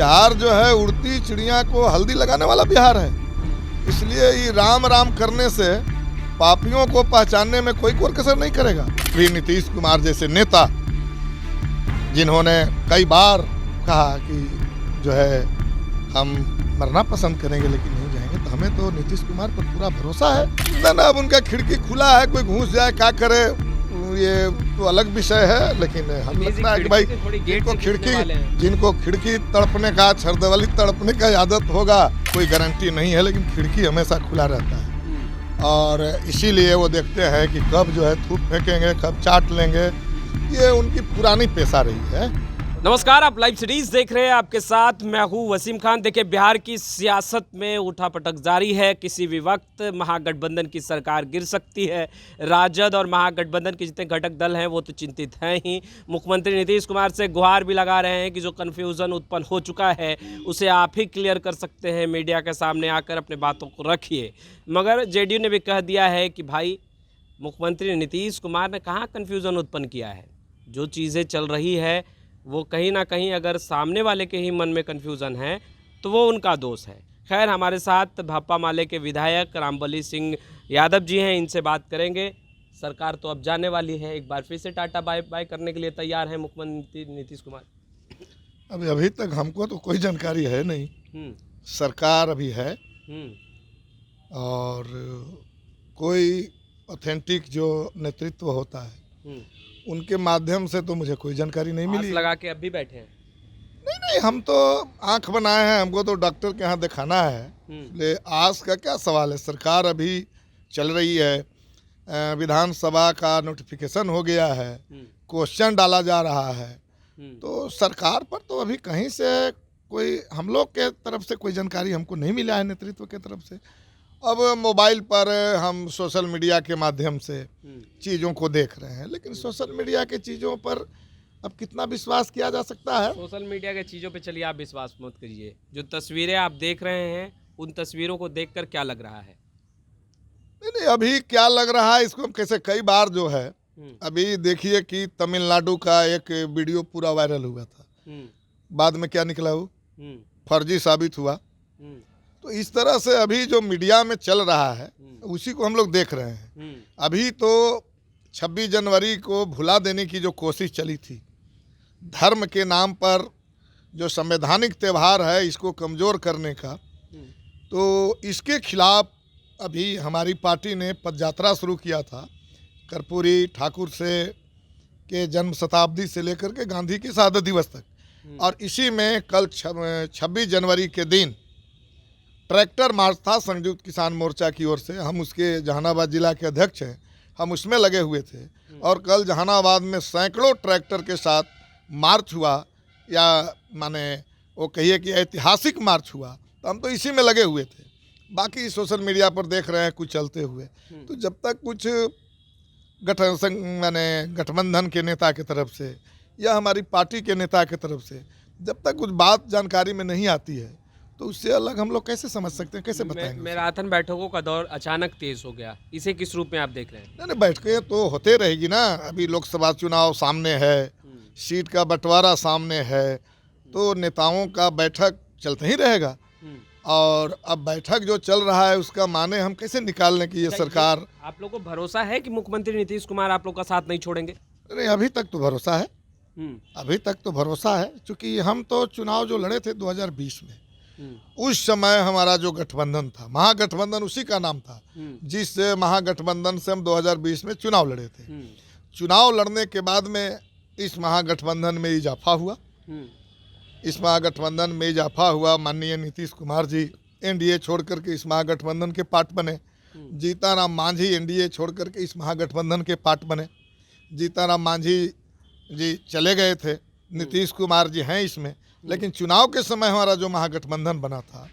बिहार जो है उड़ती चिड़िया को हल्दी लगाने वाला बिहार है। इसलिए ये राम राम करने से पापियों को पहचानने में कोई कोर कसर नहीं करेगा। श्री नीतीश कुमार जैसे नेता जिन्होंने कई बार कहा कि जो है हम मरना पसंद करेंगे लेकिन नहीं जाएंगे, तो हमें तो नीतीश कुमार पर पूरा भरोसा है ना। अब उनका खिड़की खुला है, कोई घुस जाए क्या करे ये तो अलग विषय है, लेकिन हम लगता है कि भाई जिनको खिड़की तड़पने का छरदवली तड़पने का आदत होगा कोई गारंटी नहीं है, लेकिन खिड़की हमेशा खुला रहता है। और इसीलिए वो देखते हैं कि कब जो है थूक फेंकेंगे, कब चाट लेंगे, ये उनकी पुरानी पेशा रही है। नमस्कार, आप लाइव सीरीज देख रहे हैं, आपके साथ मैं हूं वसीम खान। देखिए, बिहार की सियासत में उठापटक जारी है। किसी भी वक्त महागठबंधन की सरकार गिर सकती है। राजद और महागठबंधन के जितने घटक दल हैं वो तो चिंतित हैं ही। मुख्यमंत्री नीतीश कुमार से गुहार भी लगा रहे हैं कि जो कन्फ्यूज़न उत्पन्न हो चुका है उसे आप ही क्लियर कर सकते हैं, मीडिया के सामने आकर अपने बातों को रखिए। मगर जेडीयू ने भी कह दिया है कि भाई मुख्यमंत्री नीतीश कुमार ने कहाँ कन्फ्यूज़न उत्पन्न किया है। जो चीज़ें चल रही है वो कहीं ना कहीं अगर सामने वाले के ही मन में कन्फ्यूज़न है तो वो उनका दोष है। खैर, हमारे साथ भाकपा माले के विधायक रामबली सिंह यादव जी हैं, इनसे बात करेंगे। सरकार तो अब जाने वाली है, एक बार फिर से टाटा बाय बाय करने के लिए तैयार है मुख्यमंत्री नीतीश कुमार। अभी तक हमको तो कोई जानकारी है नहीं। सरकार अभी है और कोई ऑथेंटिक जो नेतृत्व होता है उनके माध्यम से तो मुझे कोई जानकारी नहीं मिली। लगा के अब भी बैठे हैं? नहीं, हम तो आंख बनाए हैं, हमको तो डॉक्टर के यहाँ दिखाना है। ले आस का क्या सवाल है। सरकार अभी चल रही है, विधानसभा का नोटिफिकेशन हो गया है, क्वेश्चन डाला जा रहा है, तो सरकार पर तो अभी कहीं से कोई हम लोग के तरफ से कोई जानकारी हमको नहीं मिला है, नेतृत्व के तरफ से। अब मोबाइल पर हम सोशल मीडिया के माध्यम से चीज़ों को देख रहे हैं, लेकिन सोशल मीडिया के चीज़ों पर अब कितना विश्वास किया जा सकता है। सोशल मीडिया के चीज़ों पे चलिए आप विश्वास मत करिए। जो तस्वीरें आप देख रहे हैं उन तस्वीरों को देखकर क्या लग रहा है? नहीं, अभी क्या लग रहा है इसको कैसे, कई बार जो है अभी देखिए कि तमिलनाडु का एक वीडियो पूरा वायरल हुआ था, बाद में क्या निकला वो फर्जी साबित हुआ। तो इस तरह से अभी जो मीडिया में चल रहा है उसी को हम लोग देख रहे हैं। अभी तो 26 जनवरी को भुला देने की जो कोशिश चली थी, धर्म के नाम पर जो संवैधानिक त्यौहार है इसको कमज़ोर करने का, तो इसके खिलाफ अभी हमारी पार्टी ने पदयात्रा शुरू किया था कर्पूरी ठाकुर से के जन्म शताब्दी से लेकर के गांधी की शहादत दिवस तक। और इसी में कल 26 जनवरी के दिन ट्रैक्टर मार्च था संयुक्त किसान मोर्चा की ओर से। हम उसके जहानाबाद जिला के अध्यक्ष हैं, हम उसमें लगे हुए थे। और कल जहानाबाद में सैकड़ों ट्रैक्टर के साथ मार्च हुआ, या माने वो कहिए कि ऐतिहासिक मार्च हुआ, तो हम तो इसी में लगे हुए थे। बाकी सोशल मीडिया पर देख रहे हैं कुछ चलते हुए। तो जब तक कुछ गठबंधन के नेता की तरफ से या हमारी पार्टी के नेता की तरफ से जब तक कुछ बात जानकारी में नहीं आती है तो उससे अलग हम लोग कैसे समझ सकते हैं, कैसे बताएंगे। मैराथन बैठकों का दौर अचानक तेज हो गया, इसे किस रूप में आप देख रहे हैं? नहीं, बैठकें तो होते रहेगी ना। अभी लोकसभा चुनाव सामने है, सीट का बंटवारा सामने है, तो नेताओं का बैठक चलता ही रहेगा। और अब बैठक जो चल रहा है उसका माने हम कैसे निकाल लें कि ये सरकार। आप लोग को भरोसा है कि मुख्यमंत्री नीतीश कुमार आप लोग का साथ नहीं छोड़ेंगे? नहीं, अभी तक तो भरोसा है, अभी तक तो भरोसा है, क्योंकि हम तो चुनाव जो लड़े थे 2020 में, उस समय हमारा जो गठबंधन था, महागठबंधन उसी का नाम था, जिस महागठबंधन से हम 2020 में चुनाव लड़े थे। चुनाव लड़ने के बाद में इस महागठबंधन में इजाफा हुआ। इस महागठबंधन में इजाफा हुआ, माननीय नीतीश कुमार जी एनडीए छोड़ करके इस महागठबंधन के पार्ट बने। जीताराम मांझी एनडीए छोड़ करके इस महागठबंधन के पार्ट बने। जीताराम मांझी जी चले गए थे, नीतीश कुमार जी हैं इसमें, लेकिन चुनाव के समय हमारा जो महागठबंधन बना था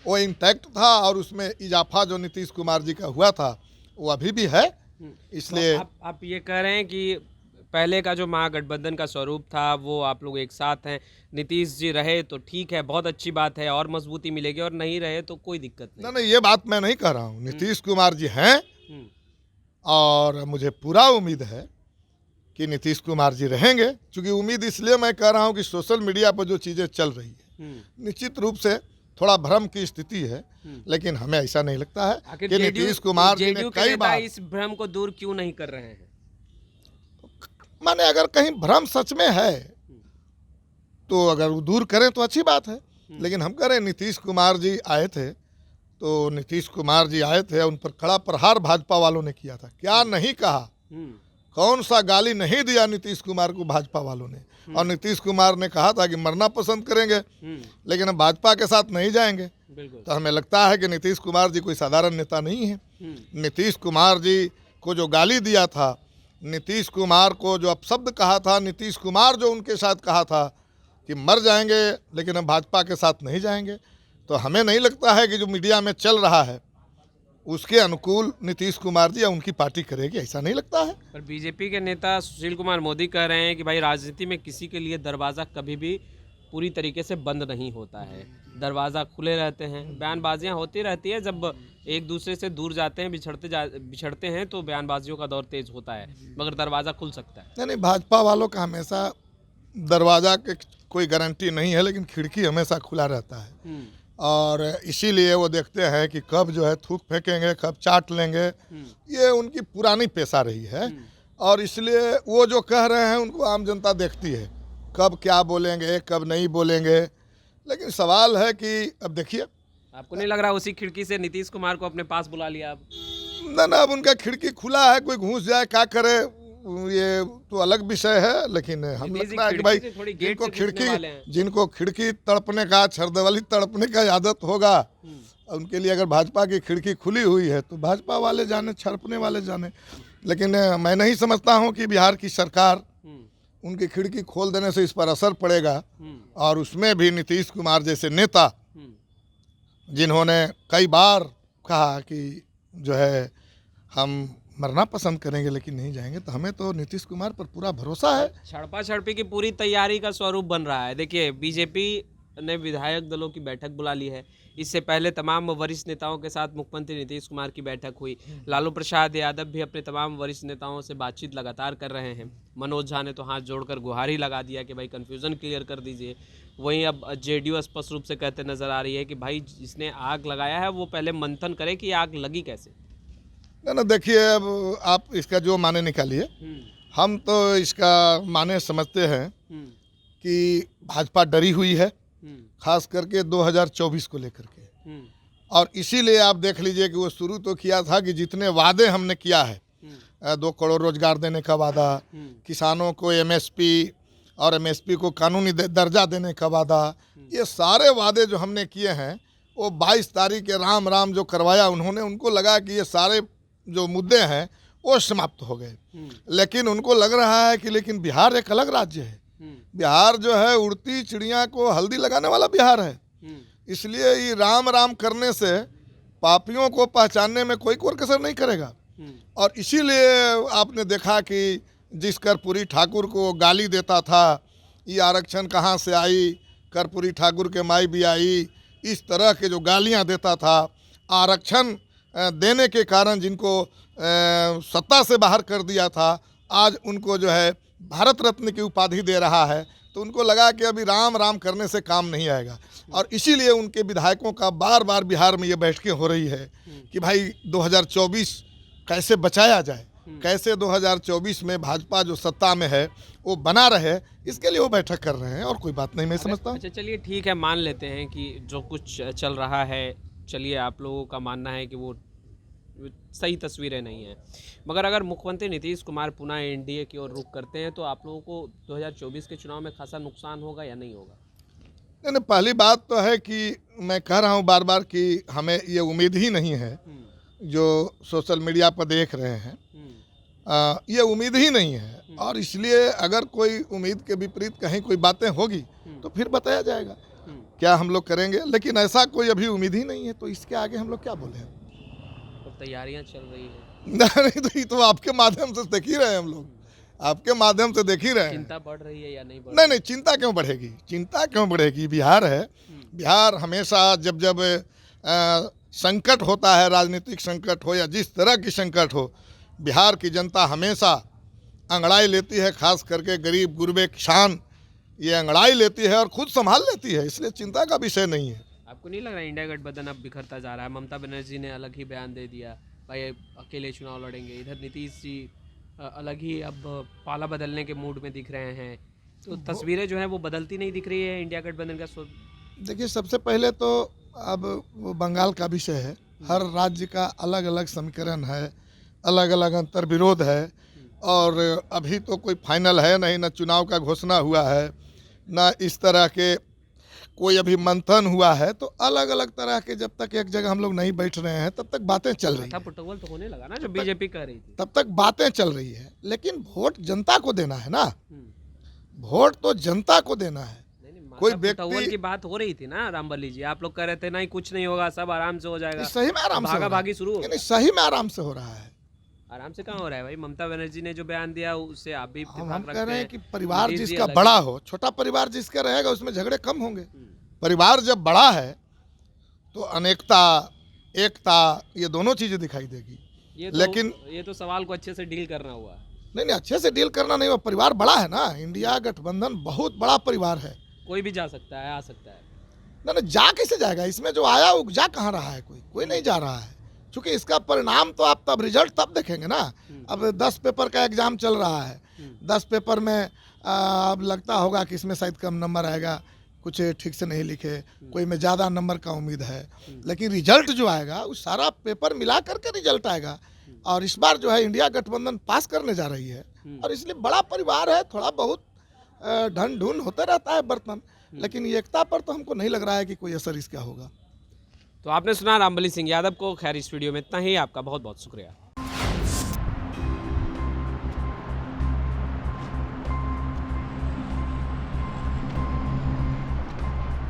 वो इंटैक्ट था, और उसमें इजाफा जो नीतीश कुमार जी का हुआ था वो अभी भी है। इसलिए तो आप ये कह रहे हैं कि पहले का जो महागठबंधन का स्वरूप था वो आप लोग एक साथ हैं, नीतीश जी रहे तो ठीक है, बहुत अच्छी बात है और मजबूती मिलेगी, और नहीं रहे तो कोई दिक्कत नहीं। नहीं, ये बात मैं नहीं कह रहा हूँ। नीतीश कुमार जी हैं और मुझे पूरा उम्मीद है कि नीतीश कुमार जी रहेंगे, क्योंकि उम्मीद इसलिए मैं कह रहा हूँ कि सोशल मीडिया पर जो चीज़ें चल रही है निश्चित रूप से थोड़ा भ्रम की स्थिति है, लेकिन हमें ऐसा नहीं लगता है आखिर कि नीतीश कुमार जी ने जेडीयू के कई नेता बार, इस भ्रम को दूर क्यों नहीं कर रहे हैं? माने अगर कहीं भ्रम सच में है तो अगर वो दूर करें तो अच्छी बात है, लेकिन हम कह रहे हैं नीतीश कुमार जी आए थे, तो नीतीश कुमार जी आए थे, उन पर कड़ा प्रहार भाजपा वालों ने किया था। क्या नहीं कहा, कौन सा गाली नहीं दिया नीतीश कुमार को भाजपा वालों ने। और नीतीश कुमार ने कहा था कि मरना पसंद करेंगे, लेकिन हम भाजपा के साथ नहीं जाएंगे। तो हमें लगता है कि नीतीश कुमार जी कोई साधारण नेता नहीं है। नीतीश कुमार जी को जो गाली दिया था, नीतीश कुमार को जो अपशब्द कहा था, नीतीश कुमार जो उनके साथ कहा था कि मर जाएंगे लेकिन हम भाजपा के साथ नहीं जाएंगे, तो हमें नहीं लगता है कि जो मीडिया में चल रहा है उसके अनुकूल नीतीश कुमार जी या उनकी पार्टी करेगी, ऐसा नहीं लगता है। पर बीजेपी के नेता सुशील कुमार मोदी कह रहे हैं कि भाई राजनीति में किसी के लिए दरवाज़ा कभी भी पूरी तरीके से बंद नहीं होता है, दरवाज़ा खुले रहते हैं। बयानबाजियां होती रहती है, जब एक दूसरे से दूर जाते हैं, बिछड़ते हैं तो बयानबाजियों का दौर तेज होता है, मगर दरवाज़ा खुल सकता है। नहीं, भाजपा वालों का हमेशा दरवाज़ा के कोई गारंटी नहीं है, लेकिन खिड़की हमेशा खुला रहता है। और इसीलिए वो देखते हैं कि कब जो है थूक फेंकेंगे, कब चाट लेंगे, ये उनकी पुरानी पेशा रही है। और इसलिए वो जो कह रहे हैं उनको आम जनता देखती है, कब क्या बोलेंगे कब नहीं बोलेंगे। लेकिन सवाल है कि अब देखिए, आपको नहीं लग रहा उसी खिड़की से नीतीश कुमार को अपने पास बुला लिया? अब ना अब उनका खिड़की खुला है, कोई घुस जाए क्या करे, ये तो अलग विषय है। लेकिन हम लगता है कि भाई जिनको खिड़की तड़पने का, छरदवली तड़पने का आदत होगा, उनके लिए अगर भाजपा की खिड़की खुली हुई है तो भाजपा वाले जाने, छड़पने वाले जाने। लेकिन मैं नहीं समझता हूं कि बिहार की सरकार उनकी खिड़की खोल देने से इस पर असर पड़ेगा। और उसमें भी नीतीश कुमार जैसे नेता जिन्होंने कई बार कहा कि जो है हम मरना पसंद करेंगे लेकिन नहीं जाएंगे, तो हमें तो नीतीश कुमार पर पूरा भरोसा है। छड़पा छड़पी की पूरी तैयारी का स्वरूप बन रहा है। देखिए, बीजेपी ने विधायक दलों की बैठक बुला ली है। इससे पहले तमाम वरिष्ठ नेताओं के साथ मुख्यमंत्री नीतीश कुमार की बैठक हुई। लालू प्रसाद यादव भी अपने तमाम वरिष्ठ नेताओं से बातचीत लगातार कर रहे हैं। मनोज झा ने तो हाथ जोड़कर गुहार ही लगा दिया कि भाई कन्फ्यूज़न क्लियर कर दीजिए। वहीं अब जेडीयू स्पष्ट रूप से कहते नजर आ रही है कि भाई जिसने आग लगाया है वो पहले मंथन करे कि आग लगी कैसे। ना देखिए, अब आप इसका जो माने निकालिए, हम तो इसका माने समझते हैं कि भाजपा डरी हुई है, खास करके 2024 को लेकर के। और इसीलिए आप देख लीजिए कि वो शुरू तो किया था कि जितने वादे हमने किया है, 2 करोड़ रोजगार देने का वादा, किसानों को एमएसपी और एमएसपी को कानूनी दर्जा देने का वादा, ये सारे वादे जो हमने किए हैं वो 22 तारीख के राम राम जो करवाया उन्होंने, उनको लगा कि ये सारे जो मुद्दे हैं वो समाप्त हो गए। लेकिन उनको लग रहा है कि लेकिन बिहार एक अलग राज्य है, बिहार जो है उड़ती चिड़िया को हल्दी लगाने वाला बिहार है। इसलिए ये राम राम करने से पापियों को पहचानने में कोई कसर नहीं करेगा। और इसीलिए आपने देखा कि जिस कर्पूरी ठाकुर को गाली देता था, ये आरक्षण कहाँ से आई, कर्पूरी ठाकुर के माई भी आई, इस तरह के जो गालियाँ देता था, आरक्षण देने के कारण जिनको सत्ता से बाहर कर दिया था, आज उनको जो है भारत रत्न की उपाधि दे रहा है। तो उनको लगा कि अभी राम राम करने से काम नहीं आएगा। और इसीलिए उनके विधायकों का बार बार बिहार में ये बैठकें हो रही है कि भाई 2024 कैसे बचाया जाए, कैसे 2024 में भाजपा जो सत्ता में है वो बना रहे, इसके लिए वो बैठक कर रहे हैं, और कोई बात नहीं मैं समझता हूँ। अच्छा, चलिए ठीक है, मान लेते हैं कि जो कुछ चल रहा है, चलिए आप लोगों का मानना है कि वो सही तस्वीरें नहीं हैं, मगर अगर मुख्यमंत्री नीतीश कुमार पुनः एनडीए की ओर रुख करते हैं तो आप लोगों को 2024 के चुनाव में खासा नुकसान होगा या नहीं होगा? नहीं, पहली बात तो है कि मैं कह रहा हूँ बार बार कि हमें ये उम्मीद ही नहीं है, जो सोशल मीडिया पर देख रहे हैं ये उम्मीद ही नहीं है। और इसलिए अगर कोई उम्मीद के विपरीत कहीं कोई बातें होगी तो फिर बताया जाएगा क्या हम लोग करेंगे, लेकिन ऐसा कोई अभी उम्मीद ही नहीं है, तो इसके आगे हम लोग क्या बोले। तो तैयारियां चल रही हैं? नहीं, तो ये तो आपके माध्यम से देख ही रहे हैं, हम लोग आपके माध्यम से देख ही रहे हैं। चिंता बढ़ रही है या नहीं बढ़? नहीं, चिंता क्यों बढ़ेगी, चिंता क्यों बढ़ेगी, बिहार है। बिहार हमेशा जब जब संकट होता है, राजनीतिक संकट हो या जिस तरह की संकट हो, बिहार की जनता हमेशा अंगड़ाई लेती है, खास करके गरीब गुरबे किसान, ये अंगड़ाई लेती है और खुद संभाल लेती है, इसलिए चिंता का विषय नहीं है। आपको नहीं लग रहा इंडिया गठबंधन अब बिखरता जा रहा है? ममता बनर्जी ने अलग ही बयान दे दिया, भाई अकेले चुनाव लड़ेंगे। इधर नीतीश जी अलग ही अब पाला बदलने के मूड में दिख रहे हैं। तो तस्वीरें जो है वो बदलती नहीं दिख रही है इंडिया गठबंधन का। देखिए, सबसे पहले तो अब वो बंगाल का विषय है, हर राज्य का अलग अलग समीकरण है, अलग अलग अंतर विरोध है, और अभी तो कोई फाइनल है नहीं, ना चुनाव का घोषणा हुआ है, ना इस तरह के कोई अभी मंथन हुआ है। तो अलग अलग तरह के जब तक एक जगह हम लोग नहीं बैठ रहे हैं तब तक बातें चल रही हैं। पुटोल तो होने लगा ना जो बीजेपी कर रही थी, तब तक बातें चल रही है, लेकिन वोट जनता को देना है ना, वोट तो जनता को देना है। कोई व्यक्ति की बात हो रही थी ना रामबली जी, आप लोग कह रहे थे नहीं कुछ नहीं होगा, सब आराम से हो जाएगा। सही में आराम से भागा भागी शुरू हो, सही में आराम से हो रहा है। आराम से कहाँ हो रहा है भाई? ममता बनर्जी ने जो बयान दिया उससे आप भी हम कह रहे हैं कि परिवार जिसका बड़ा हो, छोटा परिवार जिसका रहेगा उसमें झगड़े कम होंगे। परिवार जब बड़ा है तो अनेकता, एकता, ये दोनों चीजें दिखाई देगी। लेकिन ये तो सवाल को अच्छे से डील करना हुआ। नहीं, अच्छे से डील करना नहीं हुआ, परिवार बड़ा है ना, इंडिया गठबंधन बहुत बड़ा परिवार है। कोई भी जा सकता है, आ सकता है। नहीं, जा कैसे जाएगा? इसमें जो आया वो जा कहाँ रहा है? कोई नहीं जा रहा है, क्योंकि इसका परिणाम तो आप तब रिजल्ट तब देखेंगे ना। अब 10 पेपर का एग्जाम चल रहा है, 10 पेपर में अब लगता होगा कि इसमें शायद कम नंबर आएगा, कुछ ठीक से नहीं लिखे, कोई में ज़्यादा नंबर का उम्मीद है, लेकिन रिजल्ट जो आएगा वो सारा पेपर मिला करके रिजल्ट आएगा। और इस बार जो है इंडिया गठबंधन पास करने जा रही है, और इसलिए बड़ा परिवार है, थोड़ा बहुत ढन ढून होता रहता है बर्तन, लेकिन एकता पर तो हमको नहीं लग रहा है कि कोई असर इसका होगा। तो आपने सुना रामबली सिंह यादव को। खैर, इस वीडियो में इतना ही। आपका बहुत बहुत शुक्रिया।